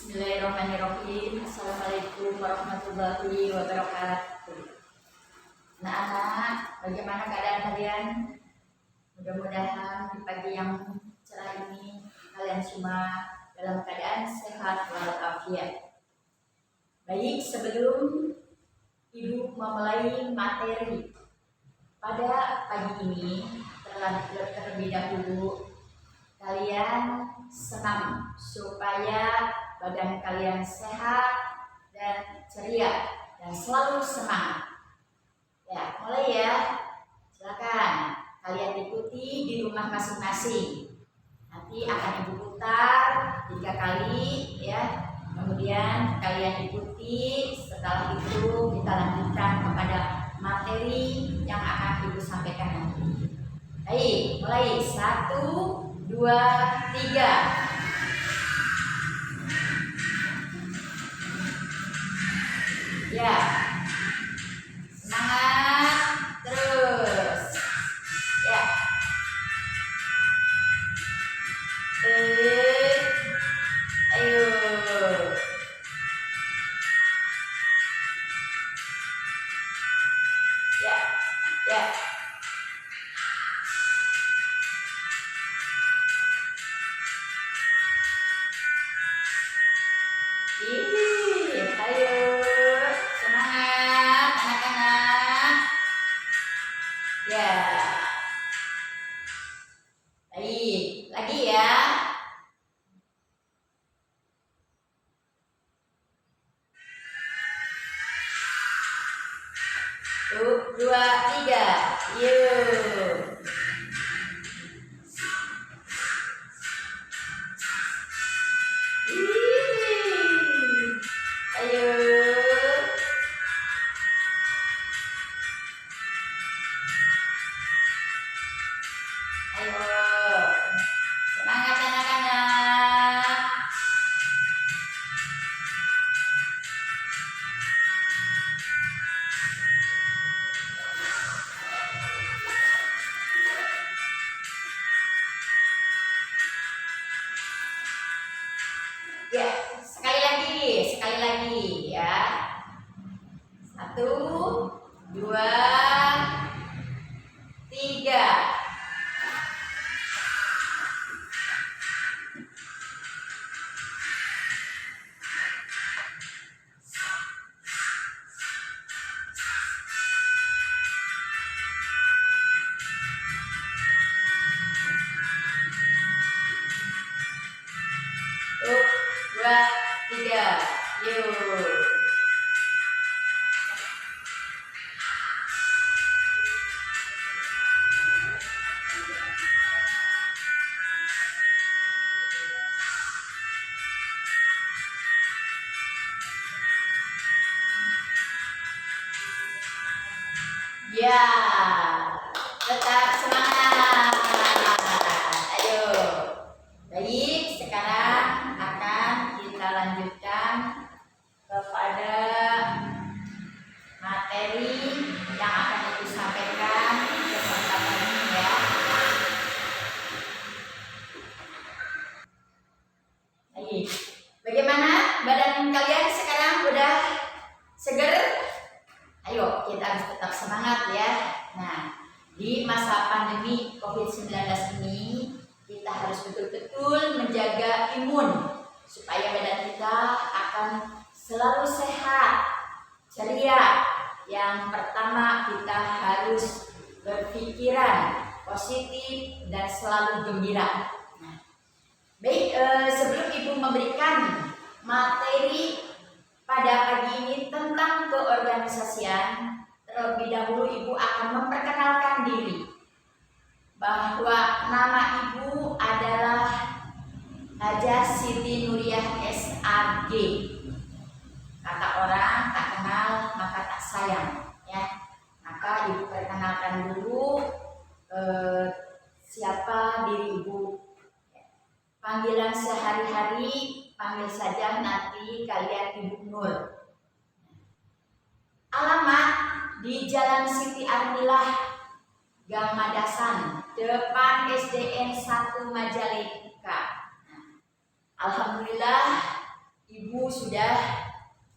Bismillahirrahmanirrahim. Assalamualaikum warahmatullahi wabarakatuh. Anak-anak, bagaimana keadaan kalian? Mudah-mudahan di pagi yang cerah ini kalian semua dalam keadaan sehat walafiat. Baik, sebelum Ibu memulai materi pada pagi ini, terlebih dahulu kalian senam supaya badan kalian sehat dan ceria dan selalu semangat. Ya, mulai ya. Silakan kalian ikuti di rumah masing-masing. Nanti akan Ibu putar 3 kali ya. Kemudian kalian ikuti. Setelah itu kita lanjutkan kepada materi yang akan Ibu sampaikan nanti. Baik, mulai 1, 2, 3. Ya, semangat terus. Ya, ayo. Ya, ya. Ayo. Semangat anak-anak. Ya. Baik, lagi ya. 1, 2, 3. Yuk. Ayo. Ayo. Semangat anak-anak. Ya, sekali lagi ya. 1, 2, 3. Yuk, 2, 3. Yuk. Ya, tetap semangat. Ayo. Baik, sekarang akan kita lanjutkan kepada materi yang akan Ibu sampaikan ke kesempatan ini ya. Baik, bagaimana badan kalian sekarang? Udah seger? Ayo, kita harus tetap semangat ya. Nah, di masa pandemi COVID-19 ini kita harus betul-betul menjaga imun supaya badan kita akan selalu sehat, ceria. Yang pertama, kita harus berpikiran positif dan selalu gembira. Nah, baik, sebelum Ibu memberikan materi pada pagi ini tentang keorganisasian, terlebih dahulu Ibu akan memperkenalkan diri bahwa nama Ibu adalah Hajah Siti Nuriyah SAG. Kata orang tak kenal maka tak sayang ya. Maka Ibu perkenalkan dulu siapa diri Ibu. Panggilan sehari-hari panggil saja nanti kalian Ibu Nur. Alamat di Jalan Siti Armilah, Gang Madasan, depan SDN 1 Majalengka. Alhamdulillah ibu sudah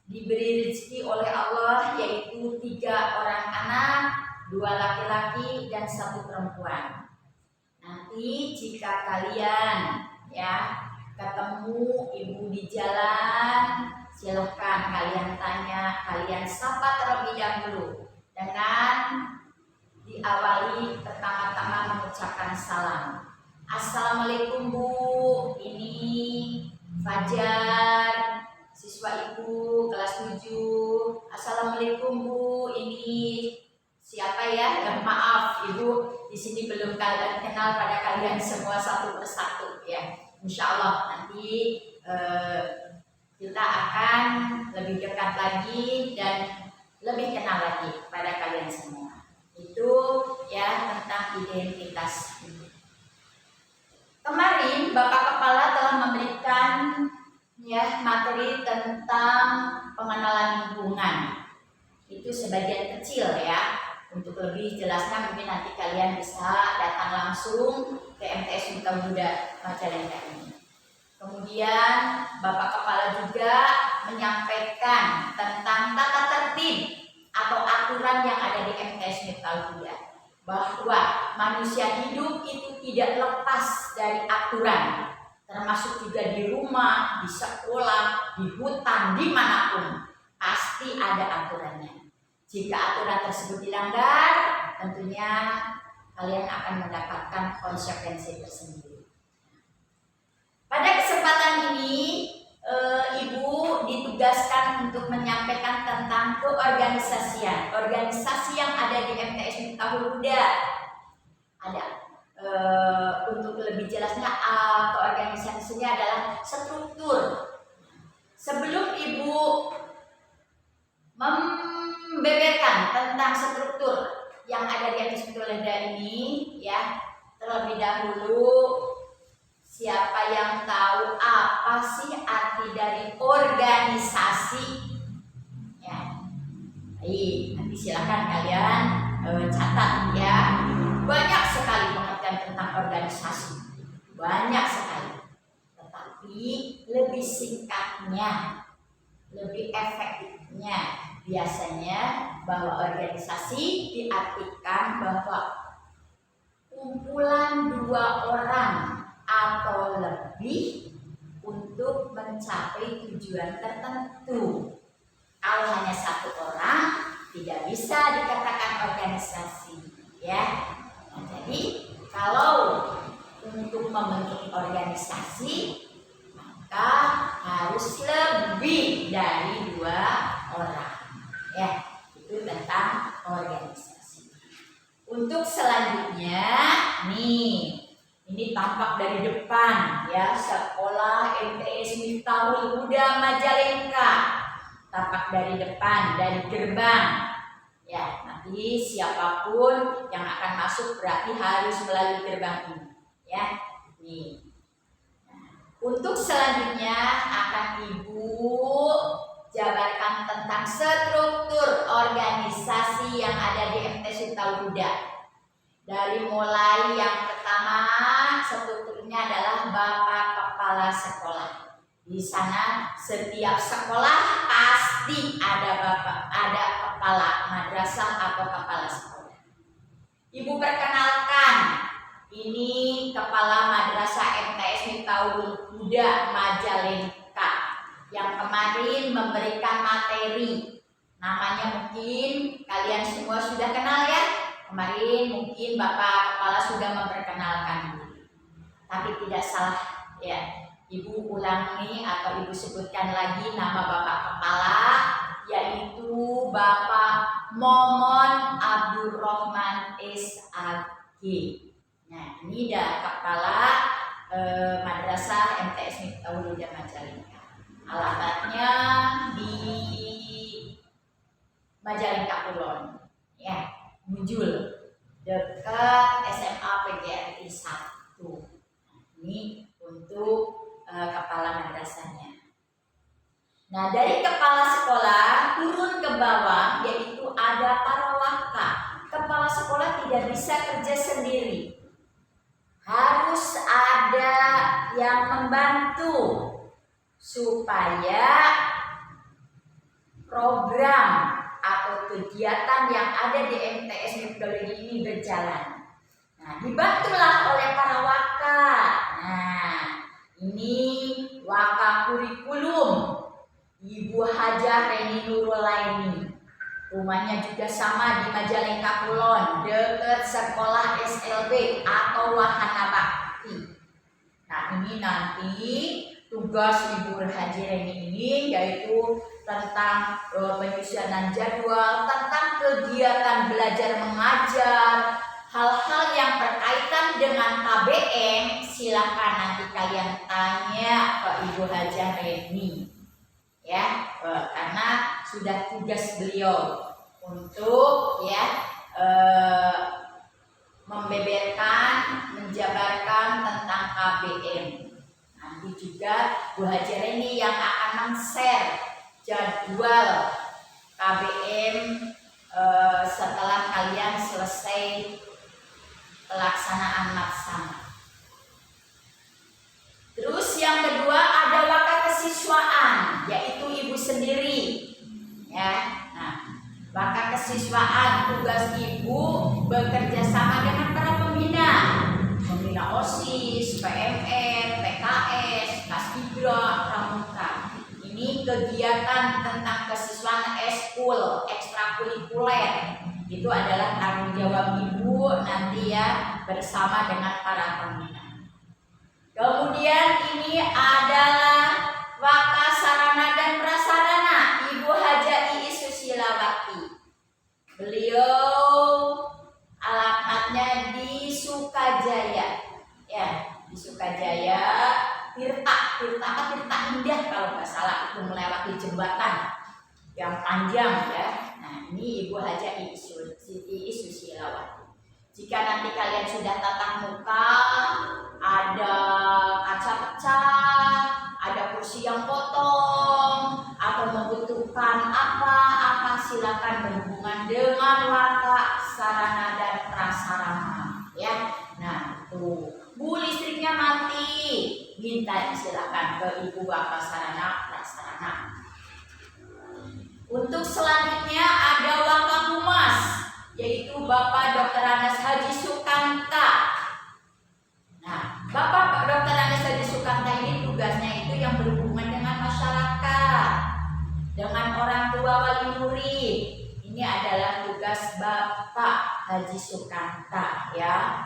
diberi rezeki oleh Allah, yaitu 3 orang anak, 2 laki-laki dan 1 perempuan. Nanti jika kalian ketemu ibu di jalan, silahkan kalian tanya, kalian sapa terlebih dahulu dengan diawali pertama-tama mengucapkan salam. Assalamualaikum Bu, ini Fajar, siswa ibu kelas 7. Assalamualaikum Bu, ini siapa ya? Maaf ibu, di sini belum kalian kenal pada kalian semua satu persatu ya. Insya Allah nanti kita akan lebih dekat lagi dan lebih kenal lagi pada kalian semua. Itu ya tentang identitas ibu. Kemarin Bapak Kepala telah memberikan materi tentang pengenalan lingkungan. Itu sebagian kecil ya. Untuk lebih jelasnya mungkin nanti kalian bisa datang langsung ke MTS Miftaul Huda Majalengka ini. Kemudian Bapak Kepala juga menyampaikan tentang tata tertib atau aturan yang ada di MTS Miftaul Huda, bahwa manusia hidup itu tidak lepas dari aturan, termasuk juga di rumah, di sekolah, di hutan, dimanapun pasti ada aturannya. Jika aturan tersebut dilanggar, tentunya kalian akan mendapatkan konsekuensi tersendiri. Pada kesempatan ini, Ibu ditugaskan untuk menyampaikan tentang keorganisasian. Organisasi yang ada di MTS Miftaul Huda ada. Untuk lebih jelasnya, keorganisasinya adalah struktur. Sebelum Ibu membeberkan tentang struktur yang ada di MTS Miftaul Huda ini, ya, terlebih dahulu siapa yang tahu apa sih arti dari organisasi? Ya, nanti silakan kalian catat ya. Banyak sekali pengertian tentang organisasi, banyak sekali. Tetapi lebih singkatnya, lebih efektifnya biasanya bahwa organisasi diartikan bahwa kumpulan 2 orang atau lebih untuk mencapai tujuan tertentu. Kalau hanya 1 orang tidak bisa dikatakan organisasi, ya. Nah, jadi kalau untuk membentuk organisasi maka harus lebih dari 2 orang, ya. Itu tentang organisasi. Untuk selanjutnya, ini tampak dari depan ya, sekolah MTS Miftaul Huda Majalengka. Tampak dari depan, dari gerbang. Ya, nanti siapapun yang akan masuk berarti harus melalui gerbang ini, ya. Nih. Nah, untuk selanjutnya akan Ibu jabarkan tentang struktur organisasi yang ada di MTS Miftaul Huda. Dari mulai yang pertama, strukturnya adalah Bapak Kepala Sekolah. Di sana setiap sekolah pasti ada kepala madrasah atau kepala sekolah. Ibu perkenalkan, ini Kepala Madrasah MTS Miftaul Huda Majalengka yang kemarin memberikan materi. Namanya mungkin kalian semua sudah kenal ya. Kemarin mungkin Bapak Kepala sudah memperkenalkan diri, tapi tidak salah ya. Ibu ulangi atau Ibu sebutkan lagi nama Bapak Kepala, yaitu Bapak Momon Abdurrahman SAG. Nah, ini dah Kepala Madrasah MTS Miftaul Huda Majalengka. Alamatnya di Majalengka Kulon, ya. Muncul dekat SMA PGRI 1. Nah, ini untuk kepala madrasahnya. Nah, dari kepala sekolah turun ke bawah, yaitu ada para waka. Kepala sekolah tidak bisa kerja sendiri, harus ada yang membantu supaya program atau kegiatan yang ada di MTS Metodologi ini berjalan. Nah, dibantulah oleh para waka. Nah, ini waka kurikulum Ibu Hajah Reni Nurulaini. Rumahnya juga sama di Majalengka Kulon, dekat sekolah SLB atau Wahana Bakti. Nah, ini nanti tugas Ibu Haji Reni ini yaitu tentang penyusunan jadwal, tentang kegiatan belajar mengajar, hal-hal yang berkaitan dengan KBM. Silakan nanti kalian tanya ke Ibu Hajah Reni, ya, karena sudah tugas beliau untuk membeberkan, menjabarkan tentang KBM. Nanti juga Bu Haji Reni yang akan men-share jadwal KBM setelah kalian selesai pelaksanaan laksana. Terus yang kedua ada waka kesiswaan, yaitu ibu sendiri, ya. Nah, waka kesiswaan tugas ibu bekerja sama dengan para pembina OSIS, PMR, PKS, Paskibra, Pramuka. Ini kegiatan tentang kesiswaan eskul, ekstrakurikuler. Itu adalah tanggung jawab ibu nanti ya bersama dengan para pembina. Kemudian ini adalah waka sarana dan prasarana Ibu Haja Iis Susilawati. Beliau alamatnya di Sukajaya, ya, di Sukajaya. Tirta Indah kalau nggak salah, itu melewati jembatan yang panjang, ya. Nah, ini Ibu Haja Iis Susilawati. Jika nanti kalian sudah tatap muka, ada kaca pecah, ada kursi yang potong, atau membutuhkan apa silakan berhubungan dengan waka sarana dan prasarana, ya. Nah, tuh, Bu, listriknya mati, minta silakan ke Ibu waka sarana prasarana. Untuk selanjutnya ada waka humas, yaitu Bapak Dr. Andes Haji Sukanta. Nah, Bapak Dr. Andes Haji Sukanta ini tugasnya itu yang berhubungan dengan masyarakat, dengan orang tua wali murid. Ini adalah tugas Bapak Haji Sukanta, ya.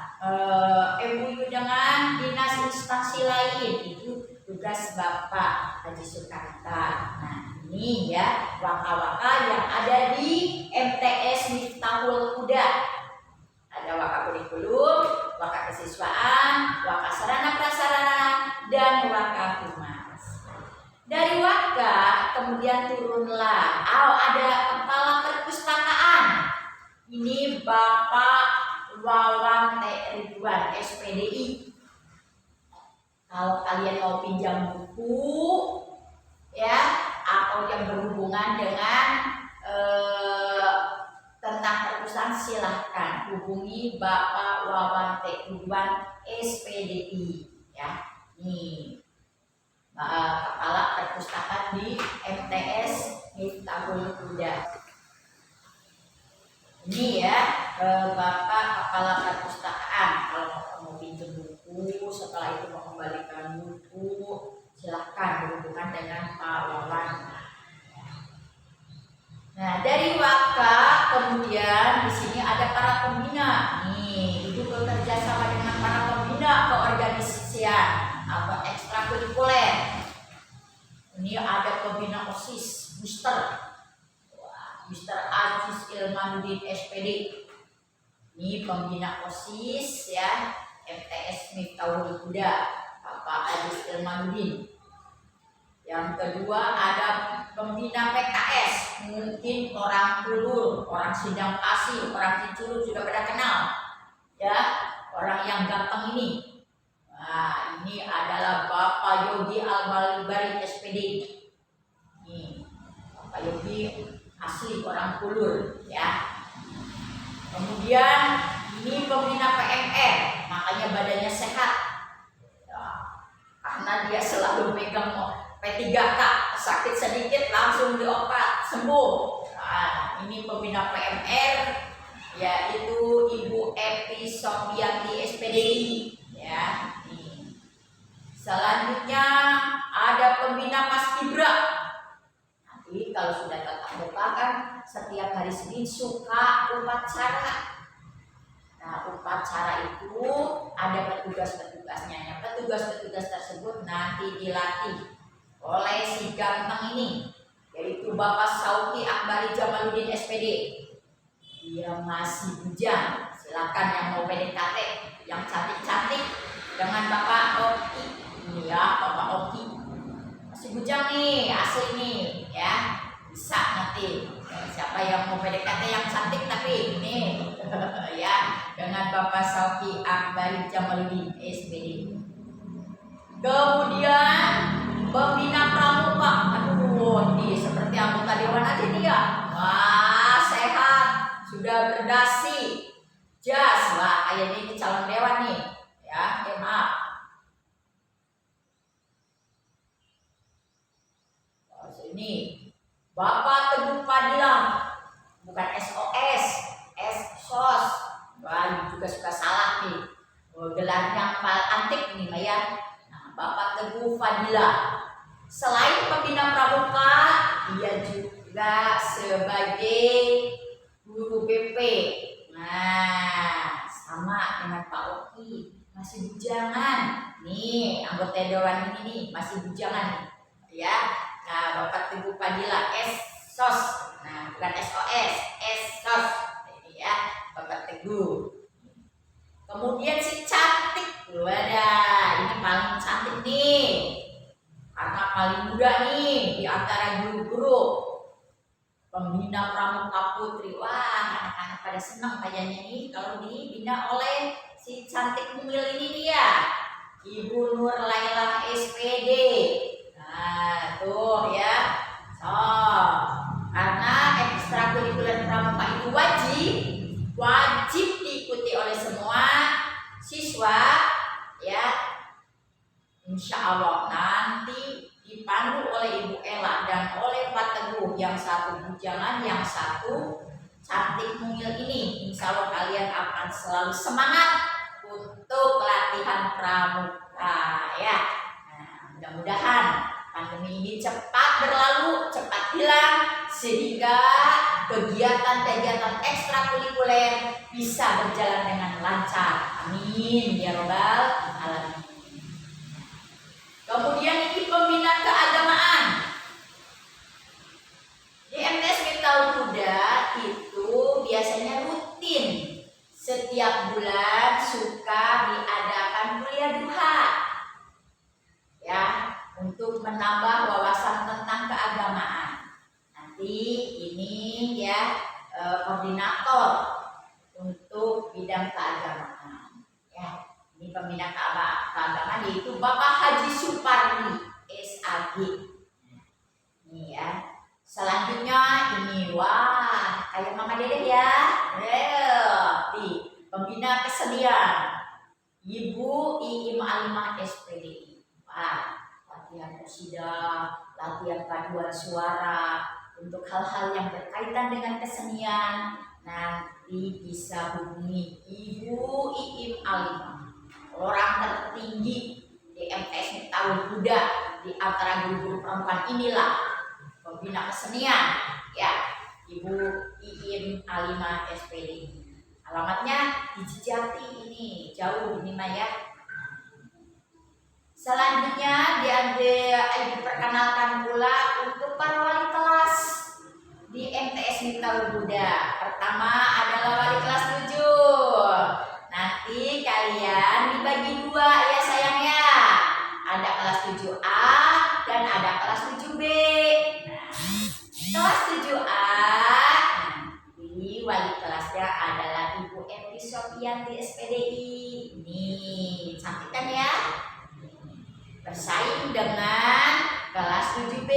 MUU dengan dinas instansi lain itu tugas Bapak Haji Sukanta. Nah, ini ya waka-waka yang ada di MTS Miftahul Huda. Ada waka kurikulum, waka kesiswaan, waka sarana prasarana, dan waka humas. Dari waka kemudian turunlah, ada kepala perpustakaan. Ini Bapak Wawan T. Ridwan, SPDI. Kalau kalian mau pinjam buku, ya, atau yang berhubungan dengan tentang perpustakaan, silahkan hubungi Bapak Wawan T. Ridwan, SPDI, ya. Ini kepala perpustakaan di MTS Miftahul Huda. Ini ya Bapak kepala perpustakaan. Kalau mau pinjam buku, setelah itu mau kembalikan buku, silahkan berhubungan dengan Pak Wawan. Nah, dari waka kemudian di sini ada para pembina. Nih, Ibu bekerja sama dengan para pembina keorganisasian atau ekstrakurikuler. Ini ada pembina OSIS, Mr. Aziz Ilmanuddin SPD. Ini pembina OSIS, ya, MTS Miftahul Huda, Bapak Aziz Ilmanuddin. Yang kedua ada pembina PKS, mungkin orang Kulur, orang Sindang Pasir, orang Cicurug sudah pada kenal, ya, orang yang ganteng ini. Nah, ini adalah Bapak Yogi Al-Malibari SPD. Ini Bapak Yogi asli orang Kulur, ya. Kemudian ini pembina PMR, makanya badannya sehat, ya, karena dia selalu pegang P3K, sakit sedikit langsung diobat sembuh. Nah, ini pembina PMR yaitu Ibu Epi Sofianti SPDI ya. Nih. Selanjutnya ada pembina Paskibra. Nanti kalau sudah tatap muka kan setiap hari Senin suka upacara. Nah, upacara itu ada petugas-petugasnya. Yang petugas-petugas tersebut nanti dilatih oleh si ganteng ini, yaitu Bapak Sauki Akbari Jamaluddin SPD. Dia masih bujang. Silakan yang mau PDKT, yang cantik-cantik dengan Bapak Oki. Ini ya, Bapak Oki. Masih bujang nih, asli nih, ya. Bisa nanti. Siapa yang mau PDKT yang cantik tapi ini ya, dengan Bapak Sauki Akbari Jamaluddin SPD. Kemudian pembina pramuka. Aduh, ini seperti anggota dewan aja nih ya. Wah, sehat, sudah berdasi, jas. Wah, kayaknya ini calon dewan nih. Ya, maaf. Ini Bapak Teguh Fadilah, bukan SOS, SOS. Wah, ini juga suka salah nih. Gelarnya paling antik nih, Mbak ya. Nah, Bapak Teguh Fadilah. Selain pembina pramuka, dia juga sebagai guru BP. Nah, sama dengan Pak Oki, masih bujangan. Nih, anggota dewan ini nih masih bujangan nih, ya. Nah, Bapak Teguh Fadilah SOS. Nah, bukan SOS, SOS. Ini ya, Bapak Teguh. Kemudian si cantik, wadah, ini paling cantik nih, karena paling muda nih di antara guru-guru. Pembina pramuka putri, wah anak-anak pada senang kayaknya nih kalau dibina oleh si cantik mungil ini dia, Ibu Nur Laila SPD. Nah tuh ya, so karena ekstrakurikuler pramuka itu wajib diikuti oleh semua siswa ya. Insya Allah nanti dipandu oleh Ibu Ella dan oleh Pak Teguh, yang satu bujangan, yang satu cantik mungil ini. Insya Allah kalian akan selalu semangat untuk latihan pramuka ya. Nah, mudah-mudahan pandemi ini cepat berlalu, cepat hilang, sehingga kegiatan-kegiatan ekstrakurikuler bisa berjalan dengan lancar. Amin ya robbal alamin. Kemudian ini pembina keagamaan. Di MTS Miftahul Huda itu biasanya rutin setiap bulan suka diadakan kuliah duha ya, untuk menambah wawasan tentang keagamaan. Nanti ini ya koordinator untuk bidang keagamaan ya. Ini pembina keagamaan yaitu Bapak Haji Supardi SAG. Ini ya. Selanjutnya ini wah kayak Mama Dedeh ya. Di pembina kesenian Ibu Iim Alimah SPDI. Wah, latihan qasidah, latihan paduan suara untuk hal-hal yang berkaitan dengan kesenian. Nanti bisa hubungi Ibu Iim Alimah, orang tertinggi di MTS Miftahul Huda di antara guru-guru perempuan inilah, pembina kesenian ya, Ibu Iim Alimah SPD. Alamatnya di Jati ini, jauh ini mah ya. Selanjutnya Ibu perkenalkan pula untuk para wali kelas di MTS Miftahul Huda. Pertama adalah wali kelas 7. Nanti kalian dibagi dua ya sayang ya. Ada kelas 7A dan ada kelas 7B. Nah, kelas 7A nanti wali kelasnya adalah Ibu Epi Sofianti SPDI. Nih, cantik kan ya? Bersaing dengan kelas 7B,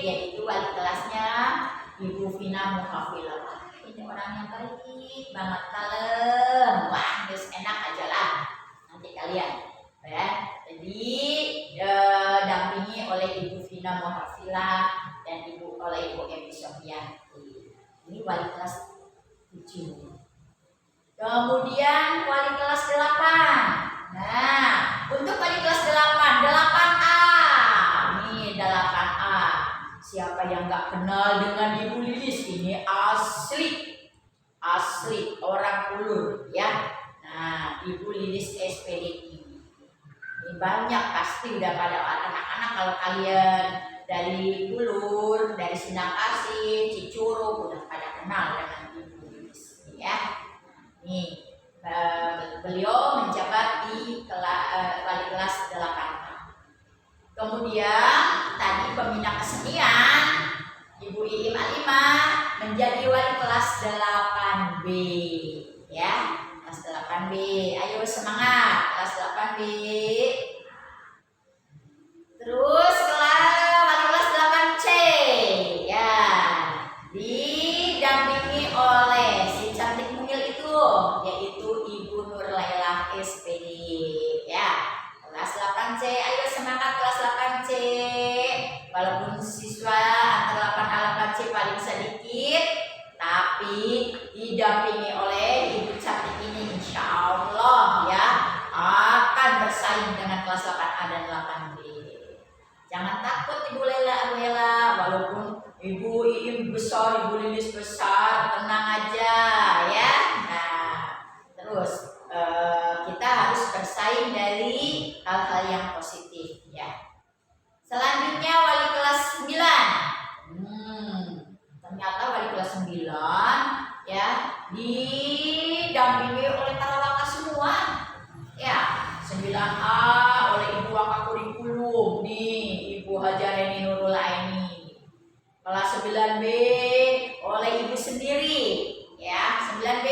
yaitu wali kelasnya Ibu Vina Muhafilah. Ini orang yang baik banget, kalem. Wah, terus enak aja lah nanti kalian ya. Jadi dampingi oleh Ibu Dina Muhafilah dan oleh Ibu Emi Sofianti. Ini wali kelas 7. Kemudian wali kelas 8. Nah, untuk wali kelas 8A. Nih 8A. Siapa yang nggak kenal dengan Ibu Lilis? Ini asli orang Ulur ya. Nah, Ibu Lilis SPDI. Ini banyak pasti udah pada anak-anak kalau kalian dari Ulur, dari Sindang Asih, Cicurug udah pada kenal dengan Ibu Lilis ya. Nih, beliau menjabat di wali kelas 8A. Kemudian tadi pembina kesenian Ibu Iim Alimah menjadi wali kelas 8B ya. Kelas 8B, ayo semangat kelas 8B. Terus wali kelas 8C ya, didampingi oleh si cantik mungil itu, yaitu Ibu Nur Lailah SPD ya. Kelas 8C, ayo semangat kelas 8C. Walaupun siswa antara 8A 8C paling sedikit, tapi didampingi oleh Ibu cantik ini, insya Allah ya akan bersaing dengan kelas 8A dan 8B. Jangan takut Ibu Lela, Abu Ella, walaupun Ibu Iim besar, Ibu Lilis besar, tenang aja ya. Nah, terus kita harus bersaing dari hal-hal yang positif ya. Selanjutnya wali kelas 9. Ternyata wali kelas 9 ya didampingi oleh tarawaka semua ya. 9A oleh Ibu Wakakurikulum nih, Ibu Hajareni Nurul Aini. Kelas 9B oleh Ibu sendiri ya. 9B,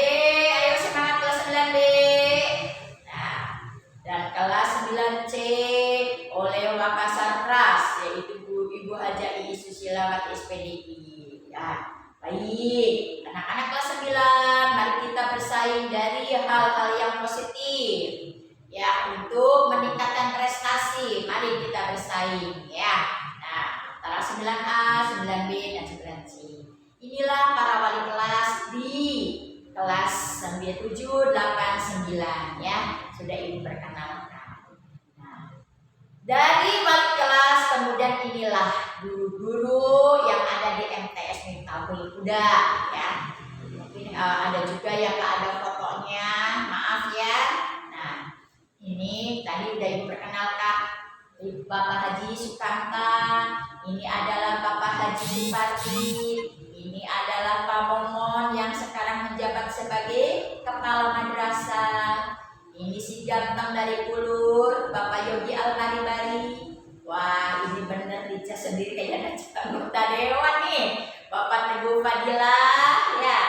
ayo semangat kelas 9B. Nah, dan kelas 9C oleh Makassar Pras, yaitu Ibu Haja Iis Susilawati SPDI ya. Baik, anak-anak kelas 9, mari kita bersaing dari hal-hal yang positif ya, untuk meningkatkan prestasi. Mari kita bersaing ya. Nah, antara 9A, 9B dan 9C. Inilah para wali kelas di kelas 7, 8, 9 ya. Sudah Ibu perkenalkan. Nah, dari wali kelas kemudian inilah guru-guru yang ada di MTS Miftahul Huda ya. Mungkin ada juga yang nggak ada fotonya, maaf ya. Nah, ini tadi udah Ibu perkenalkan Bapak Haji Sukanta, ini adalah Bapak Haji Supardi, ini adalah Pak Momon yang sekarang menjabat sebagai kepala madrasah. Ini si ganteng dari Ulur, Bapak Yogi Al-Maribari. Wah, ini bener dicas sendiri kayaknya anggota dewan nih. Bapak Teguh Fadilah ya.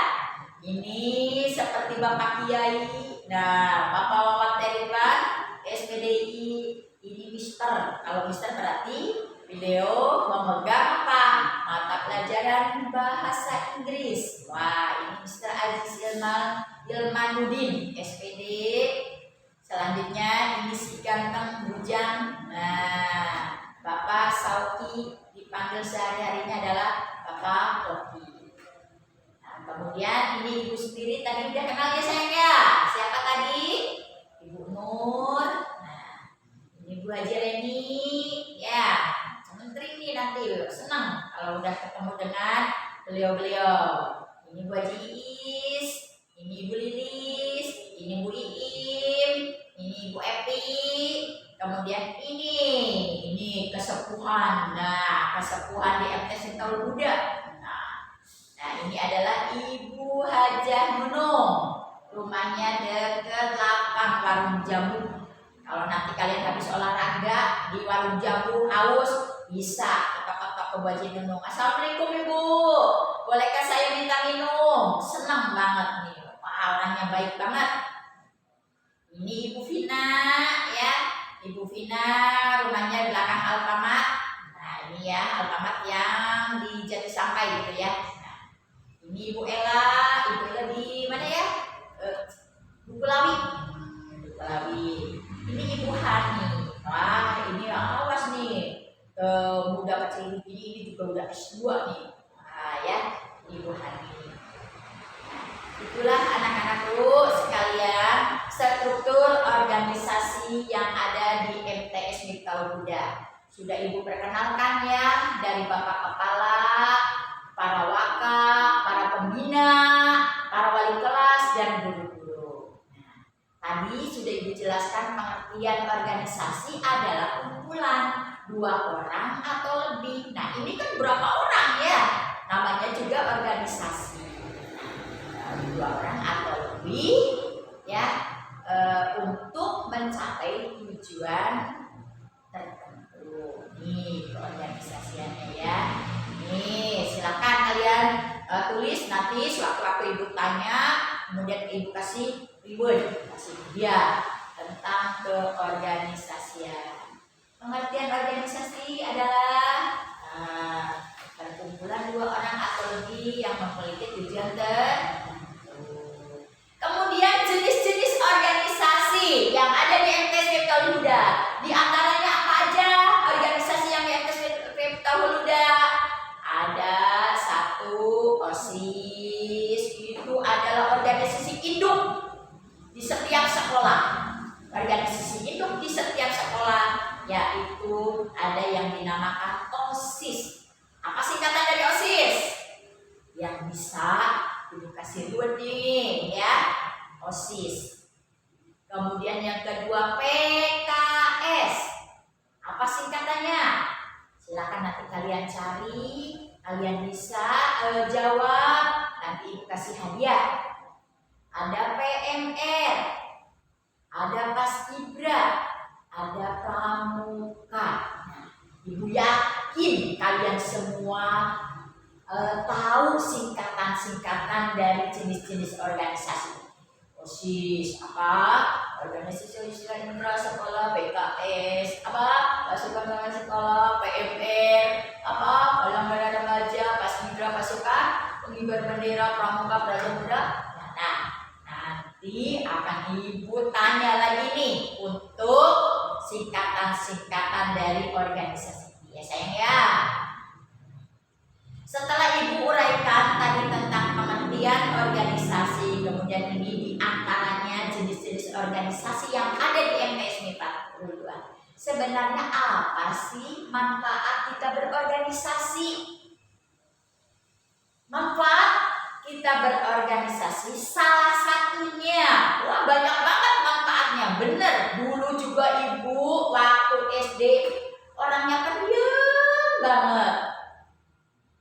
Ini seperti Bapak Kiai. Nah, Bapak Wawan Teriwan SPDI. Ini Mister. Kalau Mister berarti beliau memegang apa? Mata pelajaran bahasa Inggris. Wah, ini Mister Aziz Ilmanuddin SPD. Selanjutnya ini si ganteng bujang. Nah, Bapak Sauki dipanggil sehari-harinya adalah Bapak Koki. Nah, kemudian ini Ibu sendiri tadi udah kenal ya sayang ya. Siapa tadi? Ibu Nur. Nah, ini Bu Haji Reni ya. Menteri nih nanti senang kalau udah ketemu dengan beliau-beliau. Ini Bu Haji Iis, ini Ibu Lilis, ini Bu Iim, ini Bu Epi, kemudian ini kesepuhan. Nah, kesepuhan di MTS Miftahul Huda. Nah, ini adalah Ibu Hajah Nunung. Rumahnya dekat lapang warung jamu. Kalau nanti kalian habis olahraga di warung jamu haus, bisa ketok-ketok ke Bu Haji Nunung. Assalamualaikum Ibu, bolehkah saya minta minum? Senang banget nih. Wah, orangnya baik banget. Ini Ibu Vina ya. Ibu Vina rumahnya belakang Alfamart. Nah, ini ya Alfamart yang di Jatisampai gitu ya. Nah, ini Ibu Ella di mana ya? Bukulawi. Bukulawi. Ini Ibu Hani. Wah, ini awas nih. Muda baca ini juga udah S2 nih. Nah, ya, Ibu Hani. Nah, itulah anak-anakku sekalian struktur organisasi yang ada di MTS Miftahul Huda. Sudah Ibu perkenalkan ya, dari Bapak Kepala, para waka, para pembina, para wali kelas, dan guru-guru. Nah, tadi sudah Ibu jelaskan pengertian organisasi adalah kumpulan 2 orang atau lebih. Nah, ini kan berapa orang ya? Namanya juga organisasi. Nah, 2 orang atau lebih ya, untuk mencapai tujuan tertentu. Nih keorganisasiannya ya. Nih silakan kalian tulis nanti sewaktu-waktu Ibu tanya, kemudian Ibu kasih reward, kasih dia tentang keorganisasian. Pengertian organisasi adalah perkumpulan 2 orang atau lebih yang memiliki tujuan tertentu. Kemudian jenis-jenis organisasi yang ada di MTS Miftahul Huda. Di antaranya apa aja organisasi yang di MTS Miftahul Huda? Ada 1 OSIS, itu adalah organisasi induk di setiap sekolah. Organisasi induk di setiap sekolah, yaitu ada yang dinamakan OSIS. Apa singkatan dari OSIS? Yang bisa Ibu kasih dua nih ya, OSIS. Kemudian yang kedua PKS. Apa singkatannya? Silakan nanti kalian cari, kalian bisa jawab, nanti Ibu kasih hadiah. Ada PMR, ada Paskibra, ada Pramuka. Nah, Ibu yakin kalian semua tahu singkatan-singkatan dari jenis-jenis organisasi. OSIS apa? Organisasi Islam Sekolah, PKS apa? Pasukan sekolah, PMR apa? Bela Remaja, Paskibra pasukan pengibar bendera, Pramuka Praja Muda. Nah, nanti akan Ibu tanya lagi nih untuk singkatan-singkatan dari organisasi. Ya sayang ya. Setelah Ibu uraikan tadi tentang pengertian organisasi, kemudian ini diantaranya jenis-jenis organisasi yang ada di MTS Miftahul Huda. Sebenarnya apa sih manfaat kita berorganisasi? Manfaat kita berorganisasi salah satunya, wah banyak banget manfaatnya. Bener, dulu juga Ibu waktu SD orangnya pendiam banget.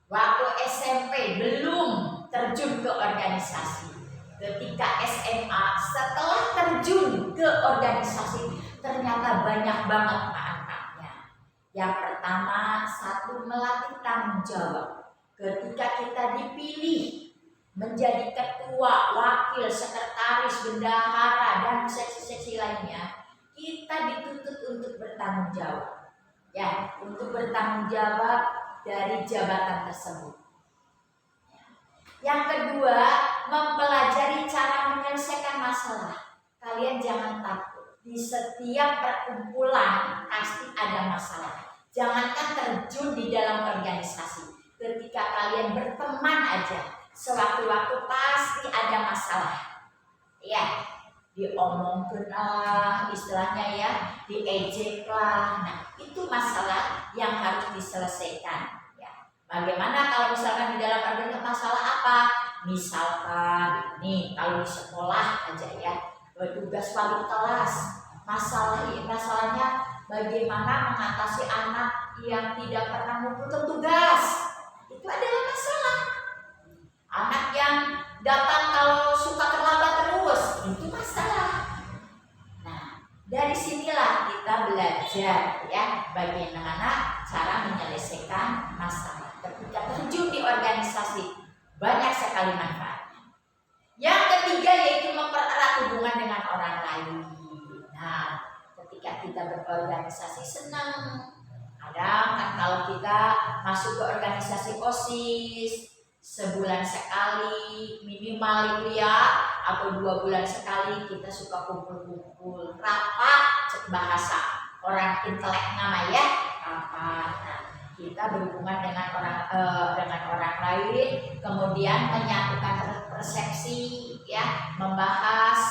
Waktu SMP belum terjun ke organisasi. Ketika SMA setelah terjun ke organisasi ternyata banyak banget manfaatnya. Yang pertama, 1 melatih tanggung jawab. Ketika kita dipilih menjadi ketua, wakil, sekretaris, bendahara dan seksi-seksi lainnya, kita dituntut untuk bertanggung jawab. Ya, untuk bertanggung jawab dari jabatan tersebut. Yang kedua, mempelajari cara menyelesaikan masalah. Kalian jangan takut. Di setiap perkumpulan pasti ada masalah. Jangankan terjun di dalam organisasi. Ketika kalian berteman aja, sewaktu-waktu pasti ada masalah. Ya, diomongkan lah istilahnya ya, diejek lah. Nah, itu masalah yang harus diselesaikan. Ya, bagaimana kalau misalkan di dalam organisasi masalah apa? Misalkan nih kalau di sekolah aja ya, tugas wali kelas, masalahnya bagaimana mengatasi anak yang tidak pernah mengumpulkan tugas. Itu adalah masalah. Anak yang datang kalau suka terlambat terus, itu masalah. Nah, dari sinilah kita belajar ya bagaimana cara menyelesaikan masalah. Ketika terjun di organisasi, banyak sekali manfaatnya. Yang ketiga yaitu mempererat hubungan dengan orang lain. Nah, ketika kita berorganisasi senang. Kadang kan kalau kita masuk ke organisasi OSIS sebulan sekali minimal itu ya, atau 2 bulan sekali kita suka kumpul-kumpul rapat, bahasa orang intelek nama ya, rapat. Nah, kita berhubungan dengan orang lain, kemudian menyatukan persepsi, ya, membahas,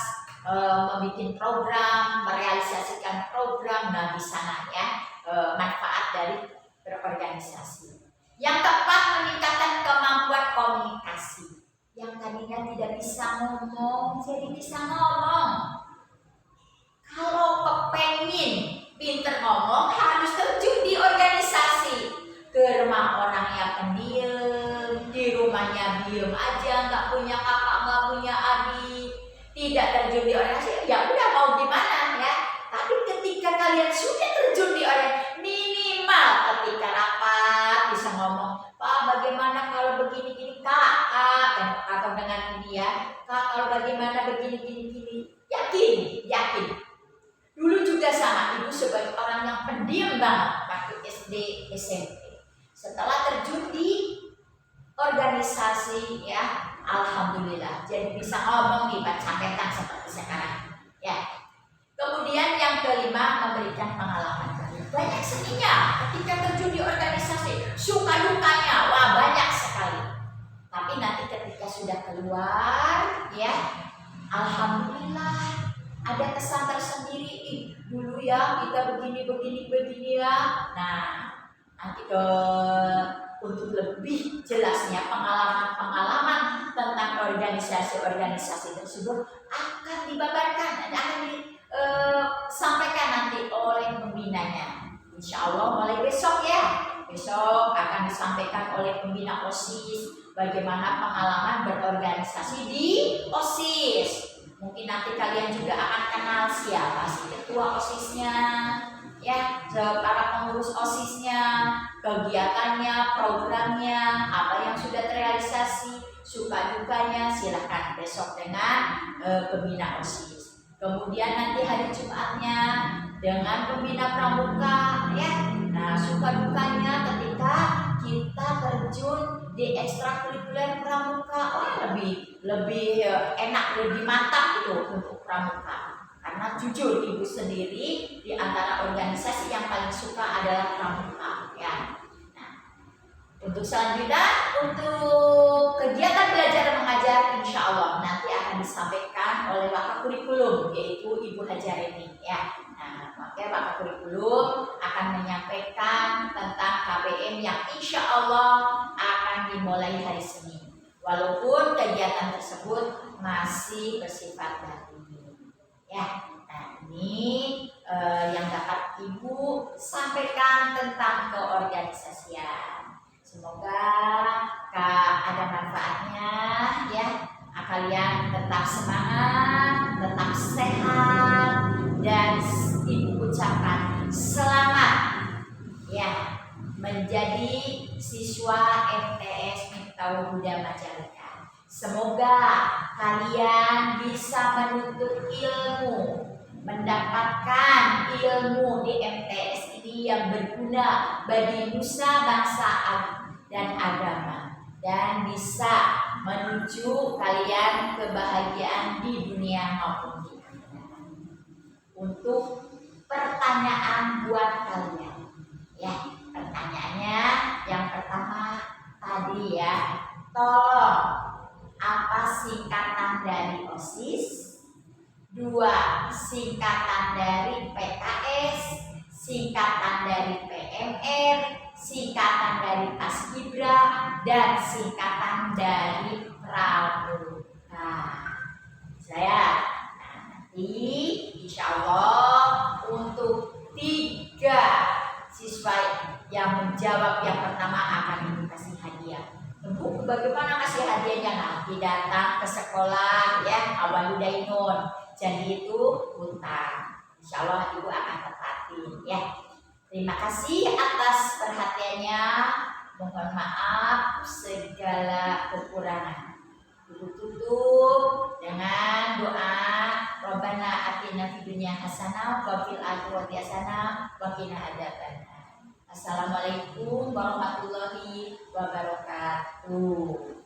membuat program, merealisasikan program. Nah, di sana ya manfaat dari berorganisasi. Yang keempat, meningkatkan kemampuan komunikasi. Yang tadinya tidak bisa ngomong jadi bisa ngomong. Kalau kepengen pinter ngomong harus terjun di organisasi. Ke rumah orang yang pendiam, di rumahnya diem aja, nggak punya kakak, nggak punya adik, tidak terjun di organisasi, ya udah mau gimana ya. Tapi ketika kalian sudah terjun di organisasi, minimal ketika rapat bisa ngomong, Pak bagaimana kalau begini-gini, Kak, atau dengan ini ya, Kak kalau bagaimana begini-gini, yakin. Dulu juga sama, ibu sebagai orang yang pendiam banget waktu SD, SMP. Setelah terjun di organisasi ya, alhamdulillah jadi bisa ngomong nih, sampaikan seperti sekarang ya. Kemudian yang kelima, memberikan pengalaman baru. Banyak seninya ketika terjun di organisasi, suka dukanya wah banyak sekali. Tapi nanti ketika sudah keluar ya, alhamdulillah ada kesan tersendiri. Dulu ya kita begini ya. Nah, nanti untuk lebih jelasnya pengalaman tentang organisasi tersebut akan dibabarkan dan akan disampaikan nanti oleh pembinanya. Insya Allah mulai besok ya. Besok akan disampaikan oleh pembina OSIS bagaimana pengalaman berorganisasi di OSIS. Mungkin nanti kalian juga akan kenal siapa sih ketua OSISnya, ya, para pengurus OSISnya, kegiatannya, programnya, apa yang sudah terrealisasi, suka dukanya. Silahkan besok dengan pembina OSIS. Kemudian nanti hari Jumatnya dengan pembina pramuka, ya. Nah, suka dukanya ketika kita terjun di ekstrakurikuler pramuka, lebih enak, lebih mantap itu untuk pramuka. Karena jujur ibu sendiri di antara organisasi yang paling suka adalah pramuka ya. Nah, untuk selanjutnya, untuk kegiatan belajar mengajar insya Allah nanti akan disampaikan oleh Wakakurikulum, yaitu Ibu Hajarini ya. Nah, maka Wakakurikulum akan menyampaikan tentang KBM yang insya Allah akan dimulai hari Senin. Walaupun kegiatan tersebut masih bersifat daring. Ya, nah ini yang dapat ibu sampaikan tentang keorganisasian. Semoga ada manfaatnya ya. Kalian tetap semangat, tetap sehat, dan ibu ucapkan selamat ya menjadi siswa MTS Miftahul Huda Majalengka. Semoga kalian bisa menuntut ilmu, mendapatkan ilmu di MTS ini yang berguna bagi nusa bangsa dan agama, dan bisa menuju kalian kebahagiaan di dunia maupun di akhirat. Untuk pertanyaan buat kalian, ya, pertanyaannya yang pertama tadi ya, tolong apa singkatan dari OSIS? 2. Singkatan dari PKS, singkatan dari PMR, singkatan dari Paskibra, dan singkatan dari Pramuka. Nanti insya Allah untuk 3 siswa yang menjawab yang pertama akan dikasih hadiah. Bu, bagaimana kasih hadiahnya? Nanti datang ke sekolah ya, Awaludainun. Jadi itu utang. Insya Allah ibu akan tepatin ya. Terima kasih atas perhatiannya. Mohon maaf segala kekurangan. Ibu tutup dengan doa Rabbana atina fid dunya hasanah wa fil akhirati hasanah wa qina adzabannar. Assalamualaikum warahmatullahi wabarakatuh.